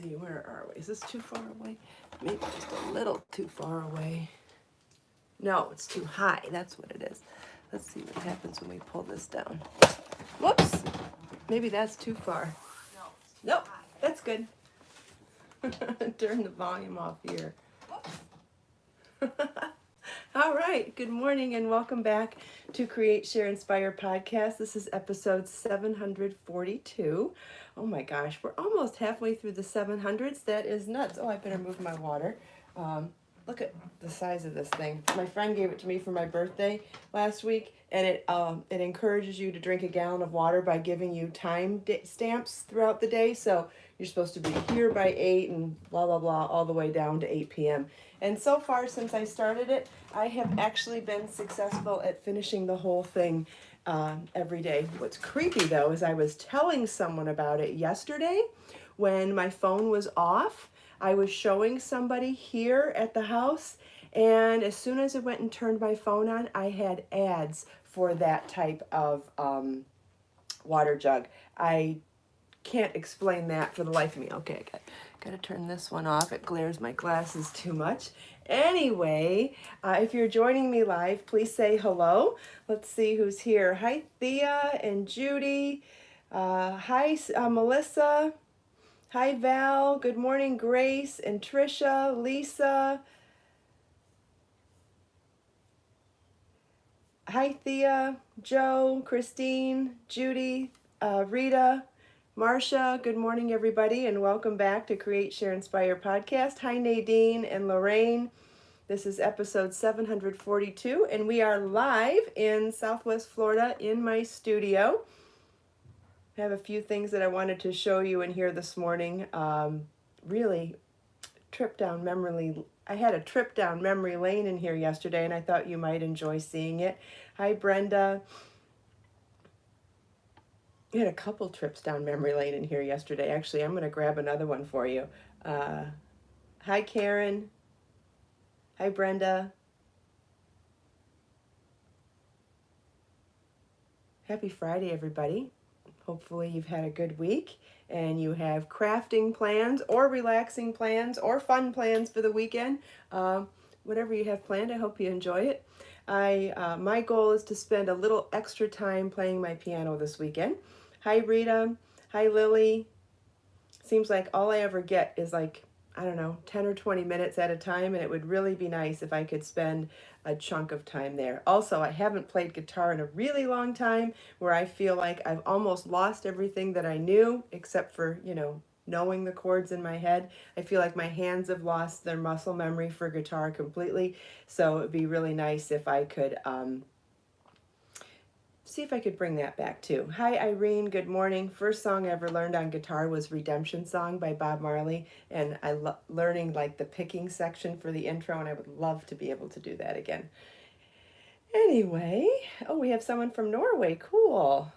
see, where are we? Is this too far away? Maybe just a little too far away. No, it's too high. That's what it is. Let's see what happens when we pull this down. Whoops. Maybe that's too far. Nope, that's good. Turn the volume off here. All right, good morning and welcome back to Create, Share, Inspire podcast. This is episode 742. Oh my gosh, we're almost halfway through the 700s. That is nuts. Oh, I better move my water. Look at the size of this thing. My friend gave it to me for my birthday last week, and it encourages you to drink a gallon of water by giving you time stamps throughout the day. So you're supposed to be here by 8 and blah, blah, blah, all the way down to 8 p.m. And so far since I started it, I have actually been successful at finishing the whole thing every day. What's creepy though is I was telling someone about it yesterday when my phone was off. I was showing somebody here at the house, and as soon as I went and turned my phone on, I had ads for that type of water jug. I can't explain that for the life of me. Okay, I got to turn this one off. It glares my glasses too much. Anyway, if you're joining me live, please say hello. Let's see who's here. Hi, Thea and Judy. Hi, Melissa. Hi, Val. Good morning, Grace and Trisha, Lisa. Hi, Thea, Joe, Christine, Judy, Rita, Marcia. Good morning, everybody, and welcome back to Create, Share, Inspire podcast. Hi, Nadine and Lorraine. This is episode 742, and we are live in Southwest Florida in my studio. I have a few things that I wanted to show you in here this morning. Really, I had a trip down memory lane in here yesterday, and I thought you might enjoy seeing it. Hi, Brenda. I had a couple trips down memory lane in here yesterday. Actually, I'm going to grab another one for you. Hi, Karen. Hi, Brenda. Happy Friday, everybody. Hopefully you've had a good week and you have crafting plans or relaxing plans or fun plans for the weekend. Whatever you have planned, I hope you enjoy it. My goal is to spend a little extra time playing my piano this weekend. Hi, Rita. Hi, Lily. Seems like all I ever get is like, I don't know, 10 or 20 minutes at a time, and it would really be nice if I could spend a chunk of time there. Also, I haven't played guitar in a really long time, where I feel like I've almost lost everything that I knew, except for, knowing the chords in my head. I feel like my hands have lost their muscle memory for guitar completely, so it'd be really nice if I could see if I could bring that back too. Hi, Irene. Good morning. First song I ever learned on guitar was Redemption Song by Bob Marley, and I love learning like the picking section for the intro, and I would love to be able to do that again. Anyway, oh, we have someone from Norway. Cool.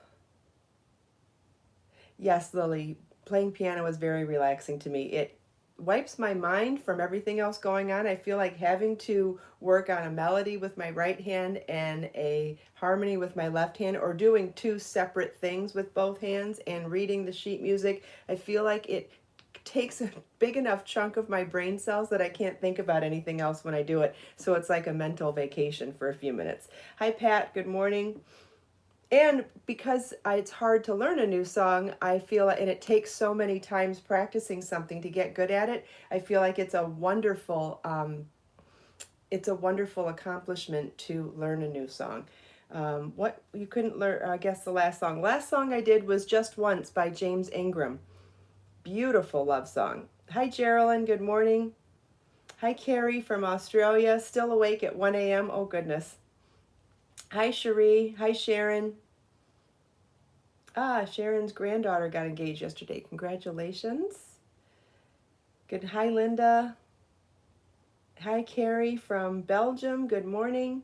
Yes, Lily, playing piano is very relaxing to me. It wipes my mind from everything else going on. I feel like having to work on a melody with my right hand and a harmony with my left hand, or doing two separate things with both hands and reading the sheet music. I feel like it takes a big enough chunk of my brain cells that I can't think about anything else when I do it. So it's like a mental vacation for a few minutes. Hi, Pat. Good morning. And because it's hard to learn a new song, I feel, and it takes so many times practicing something to get good at it, I feel like it's a wonderful accomplishment to learn a new song. What you couldn't learn, I guess the last song. Last song I did was Just Once by James Ingram. Beautiful love song. Hi, Geraldine. Good morning. Hi, Carrie from Australia. Still awake at 1 a.m. Oh, goodness. Hi, Cherie. Hi, Sharon. Sharon's granddaughter got engaged yesterday. Congratulations. Good. Hi, Linda. Hi, Carrie from Belgium. Good morning.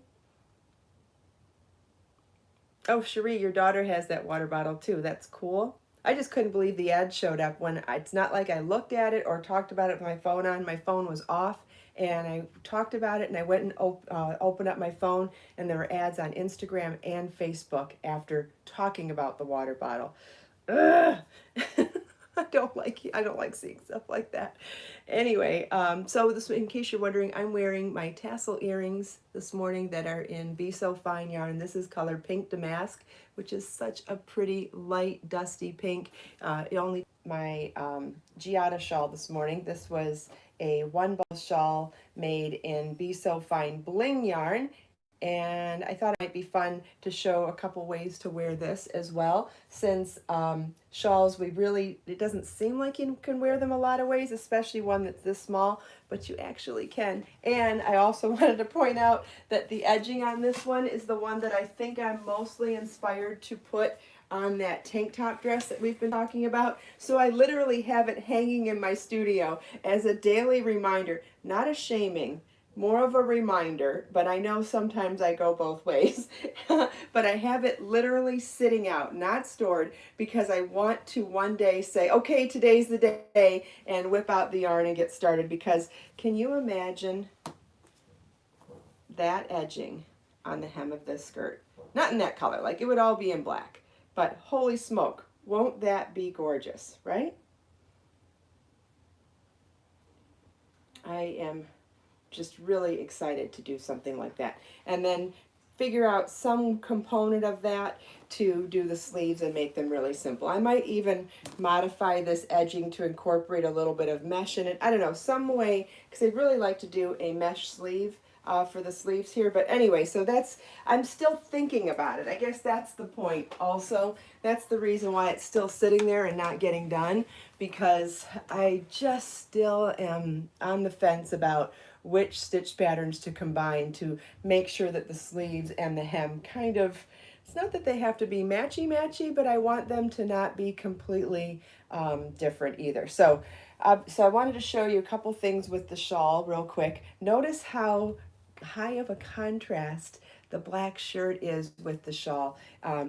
Oh, Cherie, your daughter has that water bottle too. That's cool. I just couldn't believe the ad showed up when it's not like I looked at it or talked about it with my phone on. My phone was off, and I talked about it, and I went and opened up my phone, and there were ads on Instagram and Facebook after talking about the water bottle. Ugh. I don't like seeing stuff like that. Anyway, so this, in case you're wondering, I'm wearing my tassel earrings this morning that are in Be So Fine yarn. This is colored Pink Damask, which is such a pretty light dusty pink. It only my Giada shawl this morning. This was a one ball shawl made in Be So Fine bling yarn, and I thought it might be fun to show a couple ways to wear this as well, since shawls, it doesn't seem like you can wear them a lot of ways, especially one that's this small, but you actually can. And I also wanted to point out that the edging on this one is the one that I think I'm mostly inspired to put on that tank top dress that we've been talking about. So I literally have it hanging in my studio as a daily reminder, not a shaming, more of a reminder, but I know sometimes I go both ways. But I have it literally sitting out, not stored, because I want to one day say, okay, today's the day, and whip out the yarn and get started. Because can you imagine that edging on the hem of this skirt? Not in that color, like it would all be in black, but holy smoke, won't that be gorgeous, right? I am just really excited to do something like that, and then figure out some component of that to do the sleeves and make them really simple. I might even modify this edging to incorporate a little bit of mesh in it. I don't know, some way, because I'd really like to do a mesh sleeve for the sleeves here. But anyway, so I'm still thinking about it. I guess that's the point also. That's the reason why it's still sitting there and not getting done, because I just still am on the fence about which stitch patterns to combine to make sure that the sleeves and the hem kind of, it's not that they have to be matchy-matchy, but I want them to not be completely different either. So I wanted to show you a couple things with the shawl real quick. Notice how high of a contrast the black shirt is with the shawl.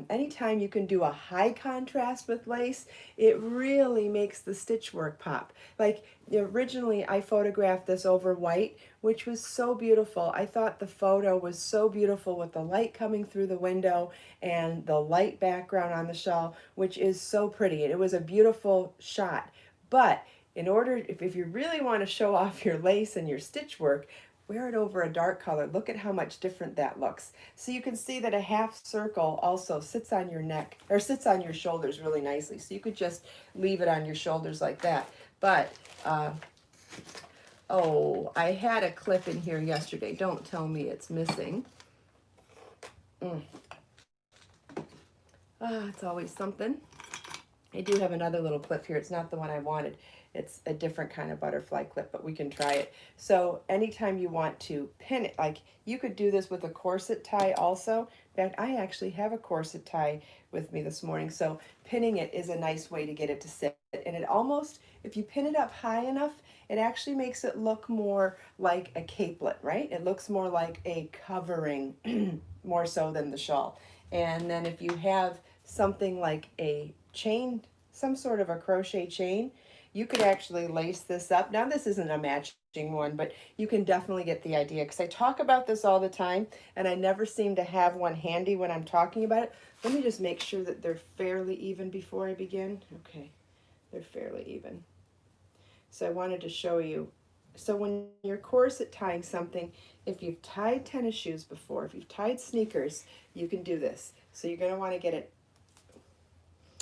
Anytime you can do a high contrast with lace, it really makes the stitch work pop. Like originally I photographed this over white, which was so beautiful. I thought the photo was so beautiful with the light coming through the window and the light background on the shawl, which is so pretty. And it was a beautiful shot. But in order, if you really want to show off your lace and your stitch work, wear it over a dark color. Look at how much different that looks. So you can see that a half circle also sits on your neck, or sits on your shoulders really nicely. So you could just leave it on your shoulders like that. But, oh, I had a clip in here yesterday. Don't tell me it's missing. It's always something. I do have another little clip here. It's not the one I wanted. It's a different kind of butterfly clip, but we can try it. So anytime you want to pin it, like you could do this with a corset tie also. In fact, I actually have a corset tie with me this morning. So pinning it is a nice way to get it to sit. And it almost, if you pin it up high enough, it actually makes it look more like a capelet, right? It looks more like a covering more so than the shawl. And then if you have something like a chain, some sort of a crochet chain, you could actually lace this up. Now this isn't a matching one, but you can definitely get the idea, because I talk about this all the time and I never seem to have one handy when I'm talking about it. Let me just make sure that they're fairly even before I begin. Okay, they're fairly even. So I wanted to show you. So when you're corset tying something, if you've tied tennis shoes before, if you've tied sneakers, you can do this. So you're going to want to get it.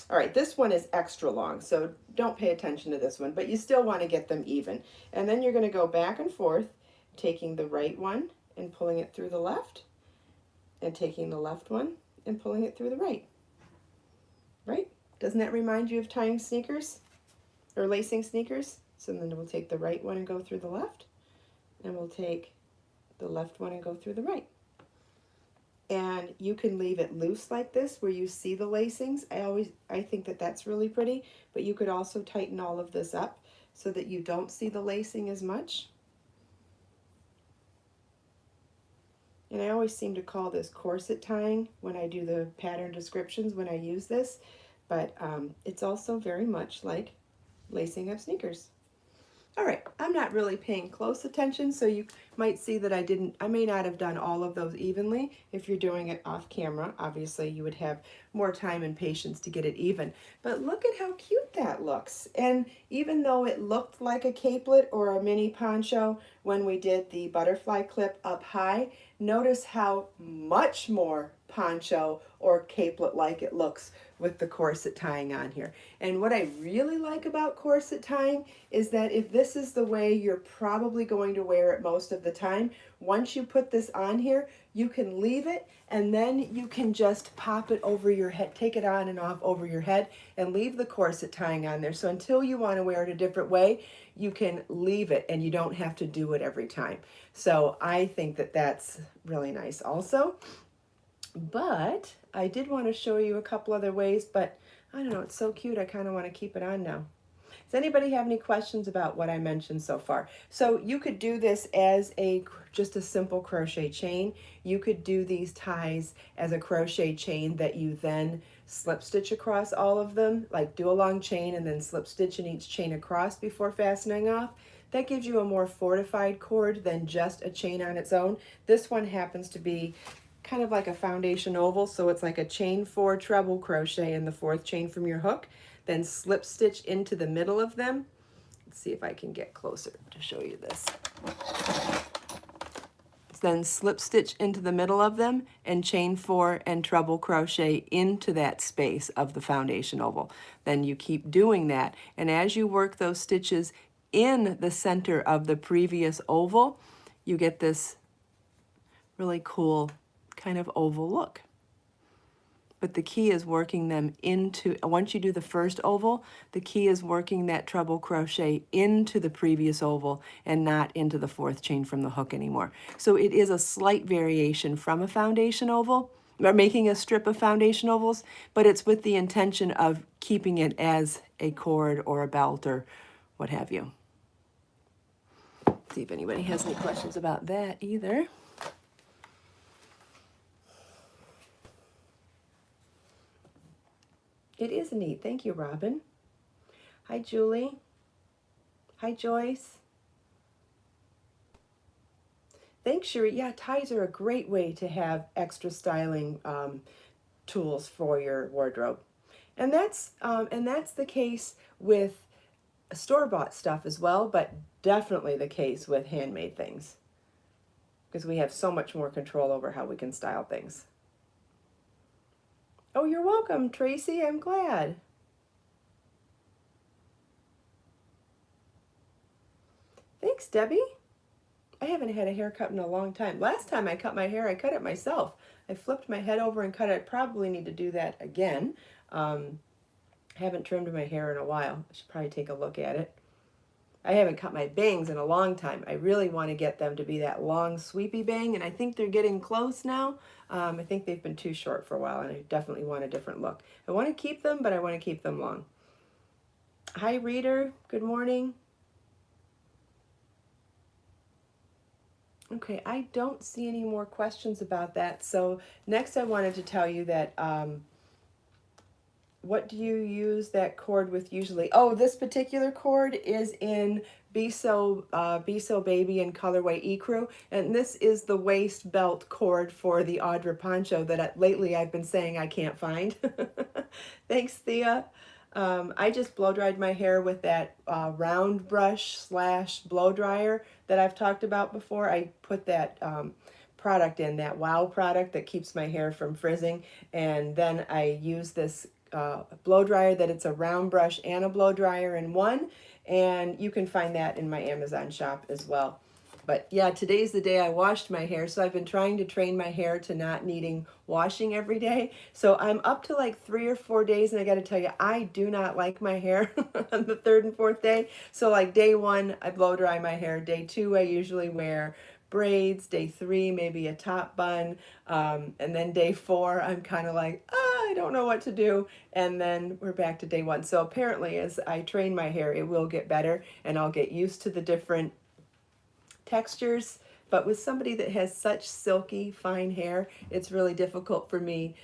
All right, this one is extra long, so don't pay attention to this one, but you still want to get them even. And then you're going to go back and forth, taking the right one and pulling it through the left, and taking the left one and pulling it through the right. Right? Doesn't that remind you of tying sneakers or lacing sneakers? So then we'll take the right one and go through the left, and we'll take the left one and go through the right. And you can leave it loose like this where you see the lacings. I think that that's really pretty, but you could also tighten all of this up so that you don't see the lacing as much. And I always seem to call this corset tying when I do the pattern descriptions when I use this, but it's also very much like lacing up sneakers. All right, I'm not really paying close attention, so you might see that I may not have done all of those evenly. If you're doing it off camera, obviously you would have more time and patience to get it even. But look at how cute that looks. And even though it looked like a capelet or a mini poncho when we did the butterfly clip up high, notice how much more poncho or capelet-like it looks with the corset tying on here. And what I really like about corset tying is that if this is the way you're probably going to wear it most of the time, once you put this on here, you can leave it and then you can just pop it over your head, take it on and off over your head and leave the corset tying on there. So until you want to wear it a different way, you can leave it and you don't have to do it every time. So I think that that's really nice also. But I did want to show you a couple other ways, but I don't know, it's so cute. I kind of want to keep it on now. Does anybody have any questions about what I mentioned so far? So you could do this as just a simple crochet chain. You could do these ties as a crochet chain that you then slip stitch across all of them, like do a long chain and then slip stitch in each chain across before fastening off. That gives you a more fortified cord than just a chain on its own. This one happens to be kind of like a foundation oval, so it's like a chain 4 treble crochet in the 4th chain from your hook, then slip stitch into the middle of them. Let's see if I can get closer to show you this. Then slip stitch into the middle of them and chain 4 and treble crochet into that space of the foundation oval. Then you keep doing that, and as you work those stitches in the center of the previous oval, you get this really cool kind of oval look. But the key is working them into, once you do the first oval, the key is working that treble crochet into the previous oval and not into the 4th chain from the hook anymore. So it is a slight variation from a foundation oval, or making a strip of foundation ovals, but it's with the intention of keeping it as a cord or a belt or what have you. See if anybody has any questions about that either. It is neat. Thank you, Robin. Hi, Julie. Hi, Joyce. Thanks, Sherry. Yeah, ties are a great way to have extra styling tools for your wardrobe. And that's the case with store-bought stuff as well, but definitely the case with handmade things, because we have so much more control over how we can style things. Oh, you're welcome, Tracy. I'm glad. Thanks, Debbie. I haven't had a haircut in a long time. Last time I cut my hair, I cut it myself. I flipped my head over and cut it. I probably need to do that again. I haven't trimmed my hair in a while. I should probably take a look at it. I haven't cut my bangs in a long time. I really want to get them to be that long, sweepy bang, and I think they're getting close now. I think they've been too short for a while, and I definitely want a different look. I want to keep them, but I want to keep them long. Hi, Reader. Good morning. Okay, I don't see any more questions about that. So next I wanted to tell you that what do you use that cord with usually? Oh, this particular cord is in Be So Baby in colorway Ecru, and this is the waist belt cord for the Audra poncho that lately I've been saying I can't find. Thanks, Thea. I just blow dried my hair with that round brush / blow dryer that I've talked about before. I put that product in, that Wow product that keeps my hair from frizzing, and then I use this blow dryer that it's a round brush and a blow dryer in one, and you can find that in my Amazon shop as well. But yeah, today's the day I washed my hair, so I've been trying to train my hair to not needing washing every day. So I'm up to like 3 or 4 days, and I got to tell you, I do not like my hair on the 3rd and 4th day. So like day 1, I blow dry my hair. Day 2, I usually wear braids. Day 3, maybe a top bun. And then day 4, I'm kind of like, I don't know what to do. And then we're back to day 1. So apparently as I train my hair, it will get better, and I'll get used to the different textures. But with somebody that has such silky fine hair, it's really difficult for me.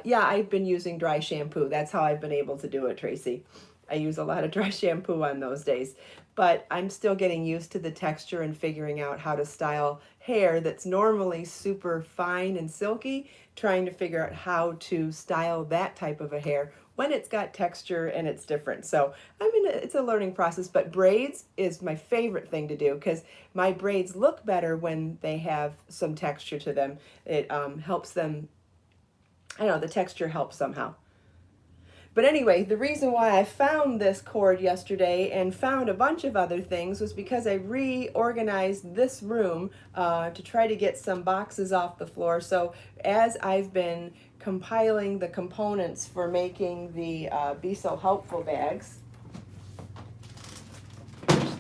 Yeah, I've been using dry shampoo. That's how I've been able to do it, Tracy. I use a lot of dry shampoo on those days. But I'm still getting used to the texture and figuring out how to style hair that's normally super fine and silky, trying to figure out how to style that type of a hair when it's got texture and it's different. So it's a learning process, but braids is my favorite thing to do because my braids look better when they have some texture to them. It helps them, I don't know, the texture helps somehow. But anyway, the reason why I found this cord yesterday and found a bunch of other things was because I reorganized this room to try to get some boxes off the floor. So as I've been compiling the components for making the Be So Helpful bags,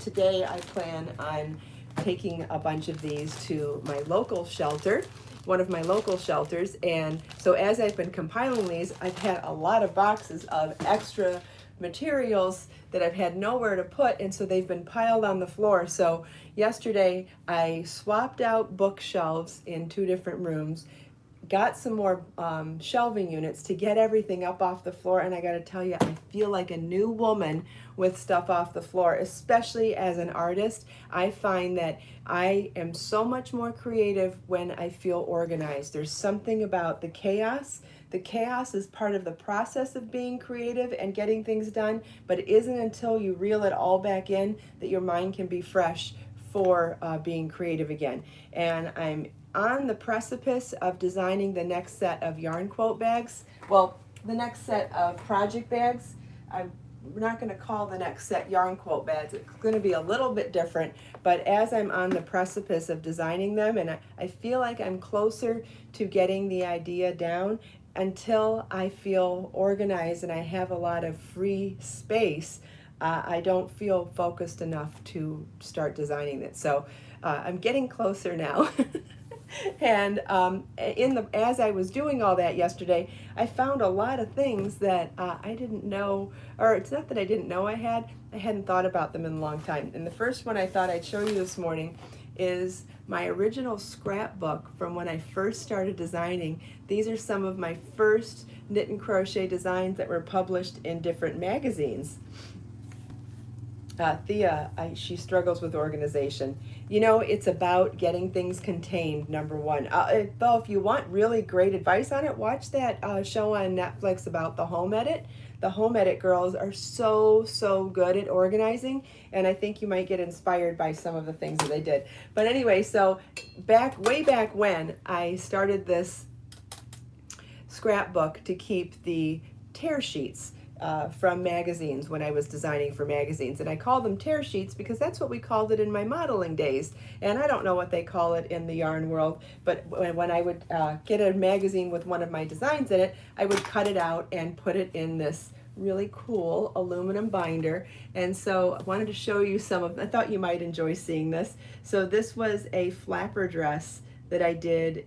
today I plan on taking a bunch of these to my local shelter, one of my local shelters. And so as I've been compiling these, I've had a lot of boxes of extra materials that I've had nowhere to put, and so they've been piled on the floor. So yesterday I swapped out bookshelves in 2 different rooms, got some more shelving units to get everything up off the floor, and I gotta tell you, I feel like a new woman with stuff off the floor, especially as an artist. I find that I am so much more creative when I feel organized. There's something about the chaos. The chaos is part of the process of being creative and getting things done, but it isn't until you reel it all back in that your mind can be fresh for being creative again. And I'm on the precipice of designing the next set of yarn quote bags. Well, the next set of project bags. We're not going to call the next set yarn quote bags. It's going to be a little bit different, but as I'm on the precipice of designing them, and I feel like I'm closer to getting the idea down, until I feel organized and I have a lot of free space, I don't feel focused enough to start designing it. So I'm getting closer now. And as I was doing all that yesterday, I found a lot of things that I didn't know, or it's not that I didn't know I hadn't thought about them in a long time. And the first one I thought I'd show you this morning is my original scrapbook from when I first started designing. These are some of my first knit and crochet designs that were published in different magazines. Thea, she struggles with organization. You know, it's about getting things contained, number one. Though, if you want really great advice on it, watch that show on Netflix about the home edit. The home edit girls are so good at organizing, and I think you might get inspired by some of the things that they did. But anyway, so way back when I started this scrapbook to keep the tear sheets from magazines when I was designing for magazines. And I call them tear sheets because that's what we called it in my modeling days. And I don't know what they call it in the yarn world, but when I would get a magazine with one of my designs in it, I would cut it out and put it in this really cool aluminum binder. And so I wanted to show you I thought you might enjoy seeing this. So this was a flapper dress that I did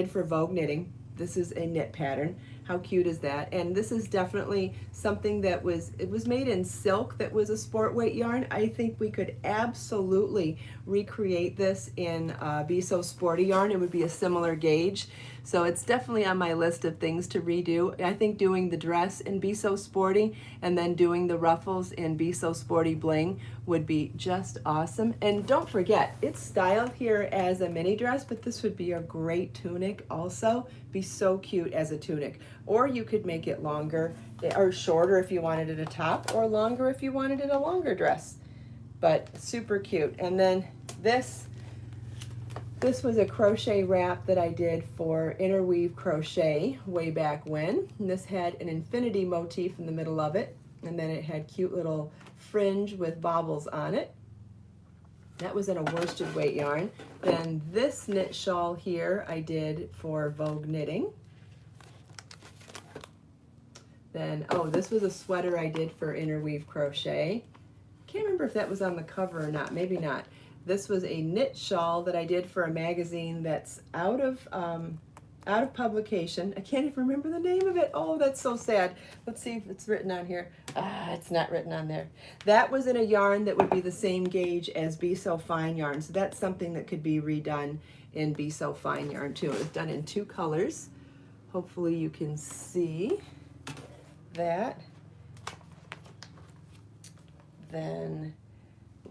for Vogue Knitting. This is a knit pattern. How cute is that? And this is definitely something that was made in silk that was a sport weight yarn. I think we could absolutely recreate this in Be So Sporty yarn. It would be a similar gauge. So it's definitely on my list of things to redo. I think doing the dress in Be So Sporty and then doing the ruffles in Be So Sporty Bling would be just awesome. And don't forget, it's styled here as a mini dress, but this would be a great tunic also. Be so cute as a tunic. Or you could make it longer or shorter if you wanted it a top, or longer if you wanted it a longer dress. But super cute. And then this was a crochet wrap that I did for Interweave Crochet way back when. And this had an infinity motif in the middle of it, and then it had cute little fringe with baubles on it. That was in a worsted weight yarn. Then this knit shawl here I did for Vogue Knitting. Then, this was a sweater I did for Interweave Crochet. Can't remember if that was on the cover or not, maybe not. This was a knit shawl that I did for a magazine that's out of publication. I can't even remember the name of it. Oh, that's so sad. Let's see if it's written on here. It's not written on there. That was in a yarn that would be the same gauge as Be So Fine yarn. So that's something that could be redone in Be So Fine yarn too. It was done in 2 colors. Hopefully you can see. that. Then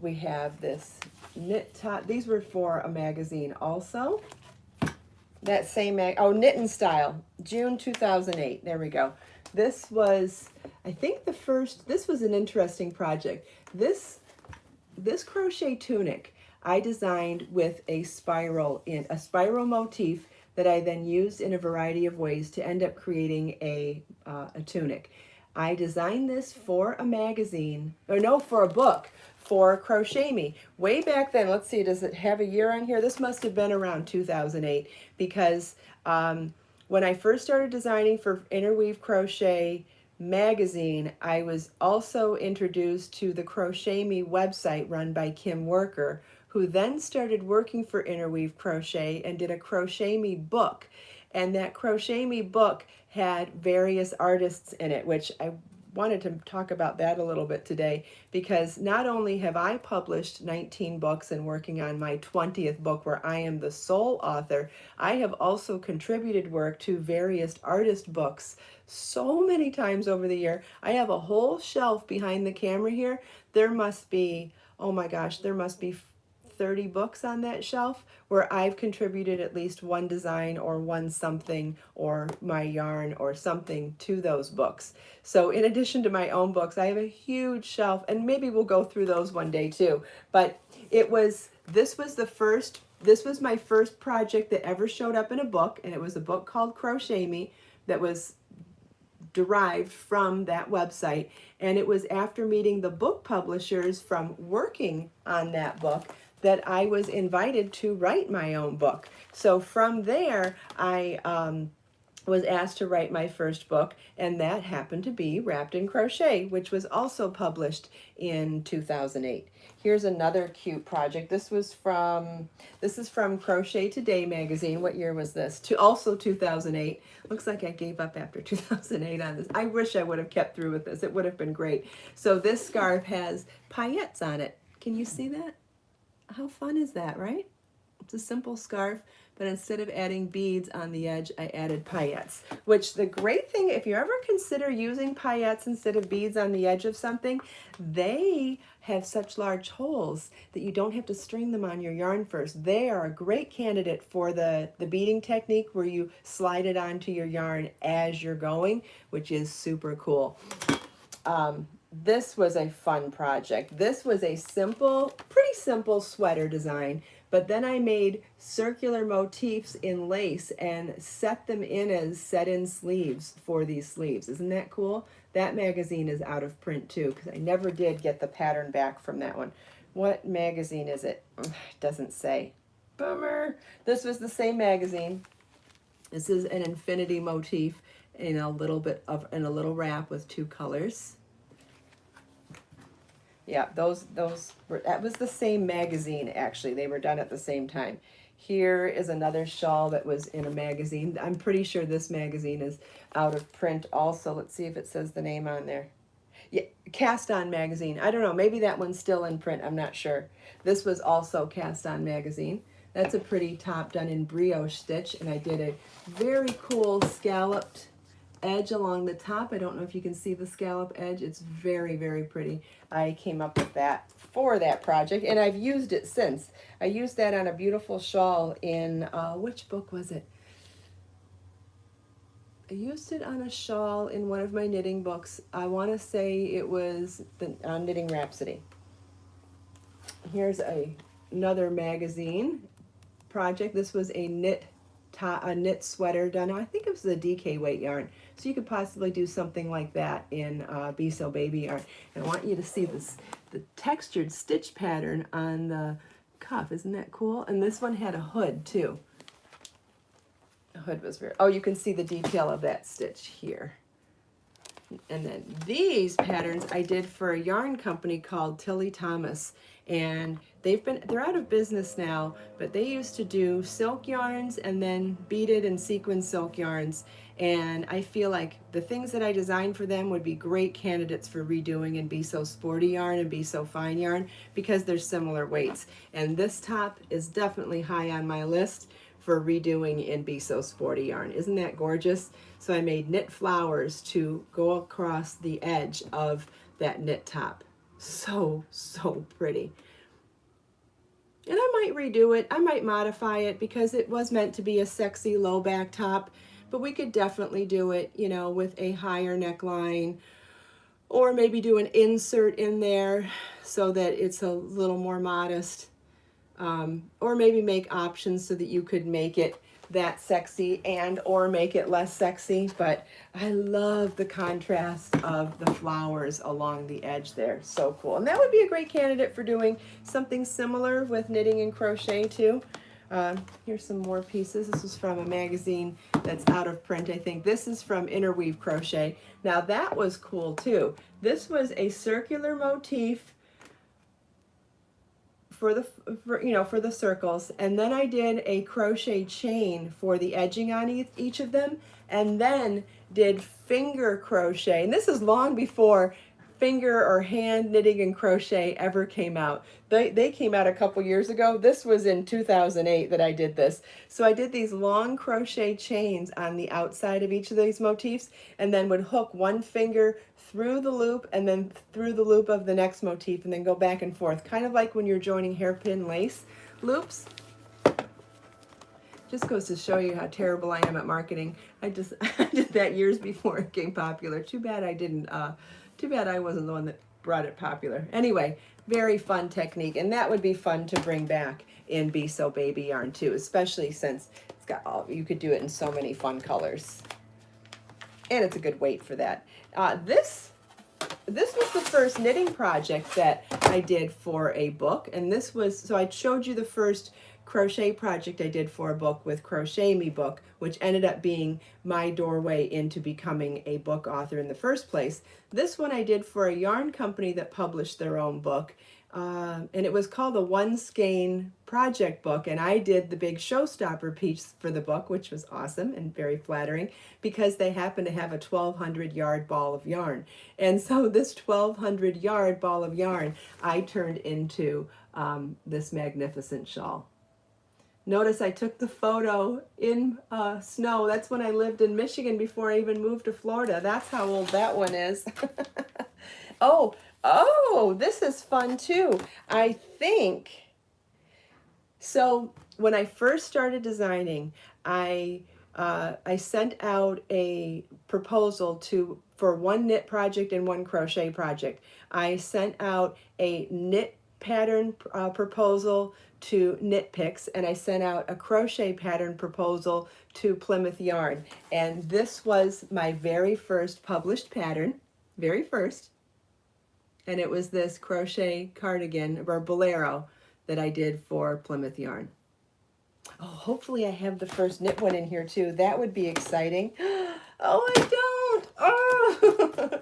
we have this knit top. These were for a magazine also. That same Knit and Style, June 2008. There we go. This was, I think this was an interesting project. This crochet tunic I designed with a spiral motif that I then used in a variety of ways to end up creating a tunic. I designed this for a magazine, or no, for a book, for Crochet Me. Way back then, let's see, does it have a year on here? This must have been around 2008, because when I first started designing for Interweave Crochet magazine, I was also introduced to the Crochet Me website run by Kim Worker, who then started working for Interweave Crochet and did a Crochet Me book. And that Crochet Me book had various artists in it, which I wanted to talk about that a little bit today, because not only have I published 19 books and working on my 20th book where I am the sole author, I have also contributed work to various artist books so many times over the year. I have a whole shelf behind the camera here. There must be, oh my gosh, there must be 30 books on that shelf where I've contributed at least one design or one something or my yarn or something to those books. So in addition to my own books, I have a huge shelf, and maybe we'll go through those one day too. But this was my first project that ever showed up in a book, and it was a book called Crochet Me that was derived from that website. And it was after meeting the book publishers from working on that book that I was invited to write my own book. So from there, I was asked to write my first book, and that happened to be Wrapped in Crochet, which was also published in 2008. Here's another cute project. This is from Crochet Today magazine. What year was this? Also 2008. Looks like I gave up after 2008 on this. I wish I would have kept through with this. It would have been great. So this scarf has paillettes on it. Can you see that? How fun is that, right? It's a simple scarf, but instead of adding beads on the edge, I added paillettes. Which the great thing, if you ever consider using paillettes instead of beads on the edge of something, they have such large holes that you don't have to string them on your yarn first. They are a great candidate for the beading technique where you slide it onto your yarn as you're going, which is super cool. This was a fun project. This was a pretty simple sweater design, but then I made circular motifs in lace and set them in as set-in sleeves for these sleeves. Isn't that cool? That magazine is out of print too, because I never did get the pattern back from that one. What magazine is it? It doesn't say. Bummer. This was the same magazine. This is an infinity motif in a little wrap with two colors. Yeah, that was the same magazine, actually. They were done at the same time. Here is another shawl that was in a magazine. I'm pretty sure this magazine is out of print also. Let's see if it says the name on there. Yeah, Cast On magazine. I don't know, maybe that one's still in print. I'm not sure. This was also Cast On magazine. That's a pretty top done in brioche stitch, and I did a very cool scalloped edge along the top. I don't know if you can see the scallop edge. It's very, very pretty. I came up with that for that project, and I've used it since. I used that on a beautiful shawl in, which book was it? I used it on a shawl in one of my knitting books. I want to say it was Knitting Rhapsody. Here's another magazine project. This was a knit sweater done. I think it was a DK weight yarn. So you could possibly do something like that in Be So Baby yarn. And I want you to see the textured stitch pattern on the cuff. Isn't that cool? And this one had a hood too. The hood was very, you can see the detail of that stitch here. And then these patterns I did for a yarn company called Tilly Thomas, and they're out of business now, but they used to do silk yarns and then beaded and sequin silk yarns, and I feel like the things that I designed for them would be great candidates for redoing and Be So Sporty yarn and Be So Fine yarn, because they're similar weights. And this top is definitely high on my list for redoing in Be So Sporty yarn. Isn't that gorgeous? So I made knit flowers to go across the edge of that knit top. So, so pretty. And I might redo it. I might modify it because it was meant to be a sexy low back top, but we could definitely do it, you know, with a higher neckline, or maybe do an insert in there so that it's a little more modest, or maybe make options so that you could make it that sexy and or make it less sexy. But I love the contrast of the flowers along the edge there. So cool. And that would be a great candidate for doing something similar with knitting and crochet too. Here's some more pieces. This is from a magazine that's out of print, I think. This is from Interweave Crochet. Now that was cool too. This was a circular motif for the circles, and then I did a crochet chain for the edging on each of them, and then did finger crochet. And this is long before finger or hand knitting and crochet ever came out. They came out a couple years ago. This was in 2008 that I did this. So I did these long crochet chains on the outside of each of these motifs, and then would hook one finger through the loop and then through the loop of the next motif, and then go back and forth, kind of like when you're joining hairpin lace loops. Just goes to show you how terrible I am at marketing. I did that years before it became popular. Too bad I didn't. Too bad I wasn't the one that brought it popular. Anyway, very fun technique, and that would be fun to bring back in Be So Baby yarn too, especially since it's got all, you could do it in so many fun colors, and it's a good weight for that. This was the first knitting project that I did for a book, and this was, so I showed you the first crochet project I did for a book with Crochet Me book, which ended up being my doorway into becoming a book author in the first place. This one I did for a yarn company that published their own book, and it was called the One Skein Project Book, and I did the big showstopper piece for the book, which was awesome and very flattering because they happened to have a 1,200 yard ball of yarn. And so this 1,200 yard ball of yarn I turned into this magnificent shawl. Notice I took the photo in snow. That's when I lived in Michigan before I even moved to Florida. That's how old that one is. Oh, this is fun too. I think, so when I first started designing, I sent out a proposal for one knit project and one crochet project. I sent out a knit pattern proposal to Knit Picks, and I sent out a crochet pattern proposal to Plymouth Yarn. And this was my very first published pattern, very first. And it was this crochet cardigan or bolero that I did for Plymouth Yarn. Oh, hopefully I have the first knit one in here too. That would be exciting. Oh, I don't. Oh.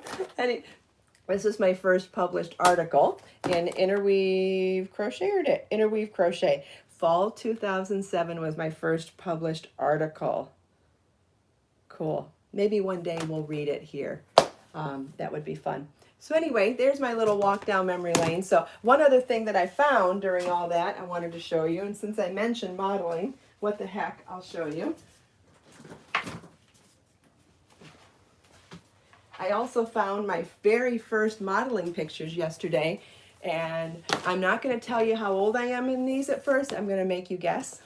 This is my first published article in Interweave Crochet or Interweave Crochet. Fall 2007 was my first published article. Cool. Maybe one day we'll read it here. That would be fun. So anyway, there's my little walk down memory lane. So one other thing that I found during all that I wanted to show you, and since I mentioned modeling, what the heck, I'll show you. I also found my very first modeling pictures yesterday, and I'm not going to tell you how old I am in these at first. I'm going to make you guess.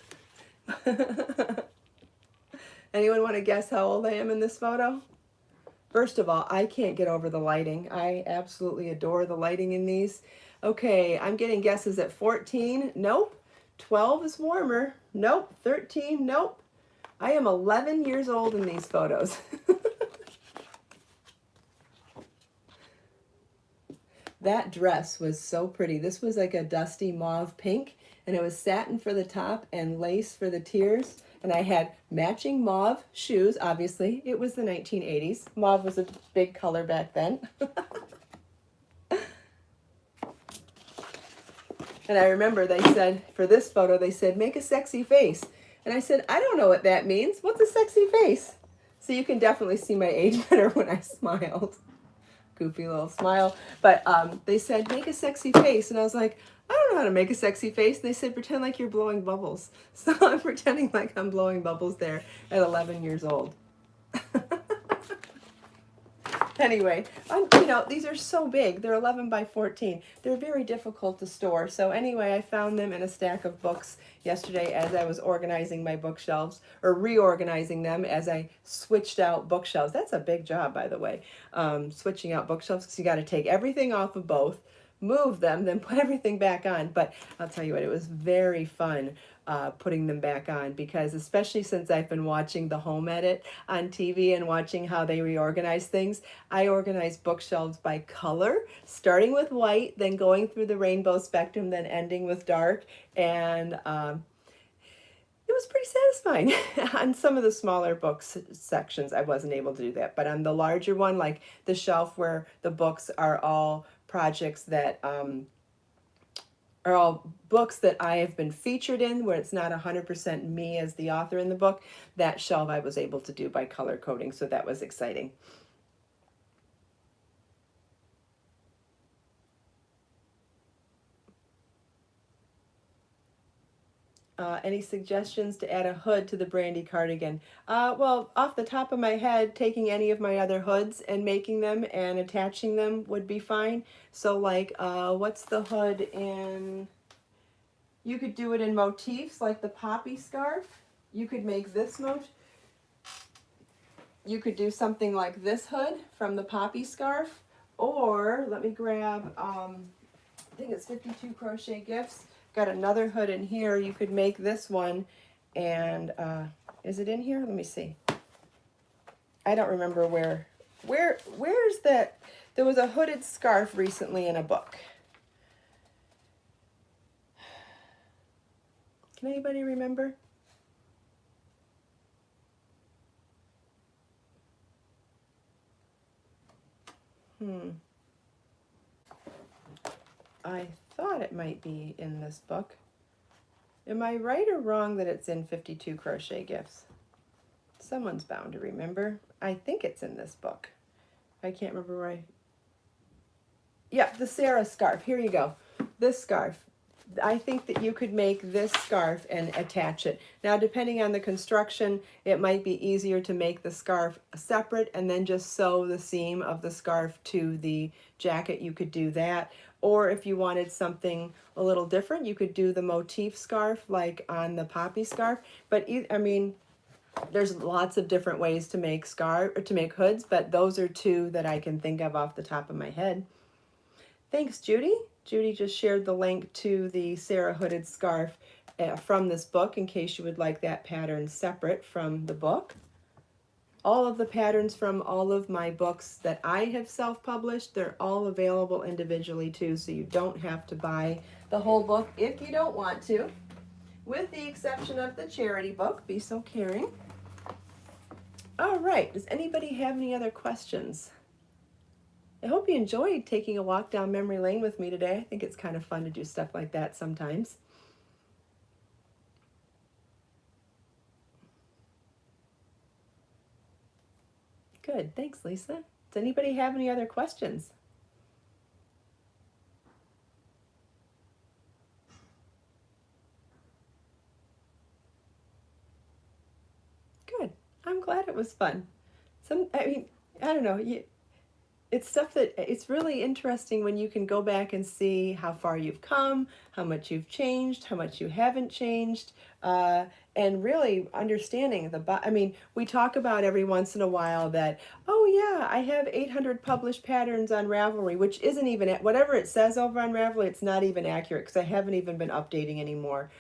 Anyone want to guess how old I am in this photo? First of all, I can't get over the lighting. I absolutely adore the lighting in these. Okay, I'm getting guesses at 14. Nope. 12 is warmer. Nope. 13. Nope. I am 11 years old in these photos. That dress was so pretty. This was like a dusty mauve pink, and it was satin for the top and lace for the tiers. And I had matching mauve shoes, obviously. It was the 1980s. Mauve was a big color back then. And I remember they said, for this photo, they said, make a sexy face. And I said, I don't know what that means. What's a sexy face? So you can definitely see my age better when I smiled. Goofy little smile. But they said, make a sexy face. And I was like, I don't know how to make a sexy face. And they said, pretend like you're blowing bubbles. So I'm pretending like I'm blowing bubbles there at 11 years old. Anyway, you know, these are so big. They're 11 by 14. They're very difficult to store. So anyway, I found them in a stack of books yesterday as I was organizing my bookshelves, or reorganizing them as I switched out bookshelves. That's a big job, by the way, switching out bookshelves, because you got to take everything off of both, move them, then put everything back on. But I'll tell you what, it was very fun putting them back on, because especially since I've been watching the Home Edit on TV and watching how they reorganize things, I organize bookshelves by color, starting with white, then going through the rainbow spectrum, then ending with dark. And it was pretty satisfying. On some of the smaller books sections, I wasn't able to do that. But on the larger one, like the shelf where the books are all projects that are all books that I have been featured in, where it's not 100% me as the author in the book, that shelf I was able to do by color coding. So that was exciting. Any suggestions to add a hood to the Brandy cardigan? Well, off the top of my head, taking any of my other hoods and making them and attaching them would be fine. So like, what's the hood in? You could do it in motifs, like the poppy scarf. You could make this motif. You could do something like this hood from the poppy scarf. Or, let me grab, I think it's 52 Crochet Gifts. Got another hood in here. You could make this one, and is it in here? Let me see. I don't remember where's that? There was a hooded scarf recently in a book. Can anybody remember? I thought it might be in this book. Am I right or wrong that it's in 52 Crochet Gifts? Someone's bound to remember. I think it's in this book. I can't remember where Yeah, the Sarah scarf. Here you go. This scarf. I think that you could make this scarf and attach it. Now, depending on the construction, it might be easier to make the scarf separate and then just sew the seam of the scarf to the jacket. You could do that. Or if you wanted something a little different, you could do the motif scarf like on the poppy scarf. But I mean, there's lots of different ways to make hoods, but those are two that I can think of off the top of my head. Thanks, Judy. Judy just shared the link to the Sarah hooded scarf from this book in case you would like that pattern separate from the book. All of the patterns from all of my books that I have self-published, they're all available individually too, so you don't have to buy the whole book if you don't want to, with the exception of the charity book, Be So Caring. All right, does anybody have any other questions? I hope you enjoyed taking a walk down memory lane with me today. I think it's kind of fun to do stuff like that sometimes. Good, thanks, Lisa. Does anybody have any other questions? Good, I'm glad it was fun. I don't know, it's stuff that it's really interesting when you can go back and see how far you've come, how much you've changed, how much you haven't changed, and really understanding we talk about every once in a while that, oh yeah, I have 800 published patterns on Ravelry, which isn't even, whatever it says over on Ravelry, it's not even accurate because I haven't even been updating anymore.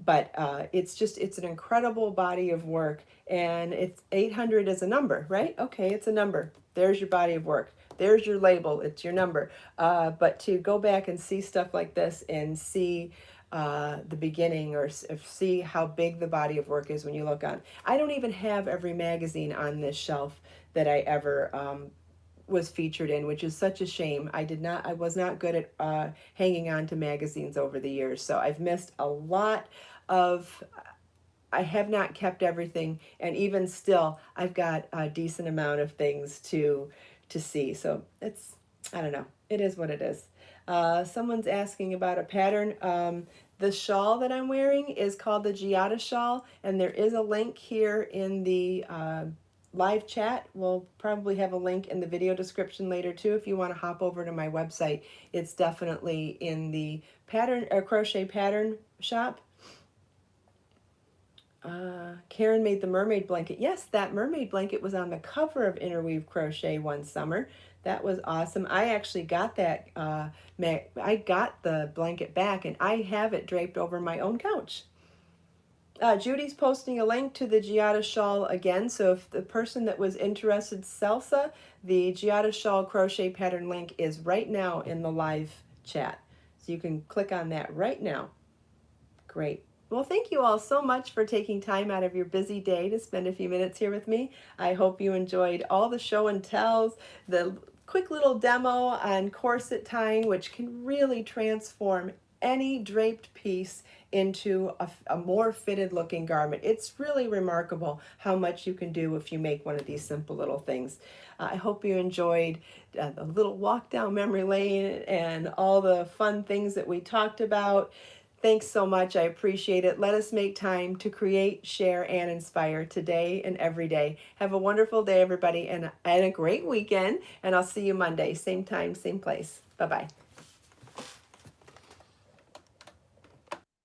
But it's an incredible body of work, and it's 800 is a number, right? Okay, it's a number. There's your body of work. There's your label. It's your number. But to go back and see stuff like this and see the beginning, or see how big the body of work is when you look on. I don't even have every magazine on this shelf that I ever was featured in, which is such a shame. I was not good at hanging on to magazines over the years, so I've missed a lot of, I have not kept everything, and even still, I've got a decent amount of things to see, so it's, I don't know, it is what it is. Someone's asking about a pattern. The shawl that I'm wearing is called the Giada shawl, and there is a link here in the live chat. We'll probably have a link in the video description later too if you want to hop over to my website. It's definitely in the pattern or crochet pattern shop. Karen made the mermaid blanket. Yes, that mermaid blanket was on the cover of Interweave Crochet one summer. That was awesome. I actually got that. I got the blanket back, and I have it draped over my own couch. Judy's posting a link to the Giada shawl again, so if the person that was interested, Salsa, the Giada shawl crochet pattern link is right now in the live chat. So you can click on that right now. Great. Well, thank you all so much for taking time out of your busy day to spend a few minutes here with me. I hope you enjoyed all the show and tells, the quick little demo on corset tying, which can really transform any draped piece into a more fitted looking garment. It's really remarkable how much you can do if you make one of these simple little things. I hope you enjoyed the little walk down memory lane and all the fun things that we talked about. Thanks so much. I appreciate it. Let us make time to create, share, and inspire today and every day. Have a wonderful day, everybody, and a great weekend. And I'll see you Monday, same time, same place. Bye-bye.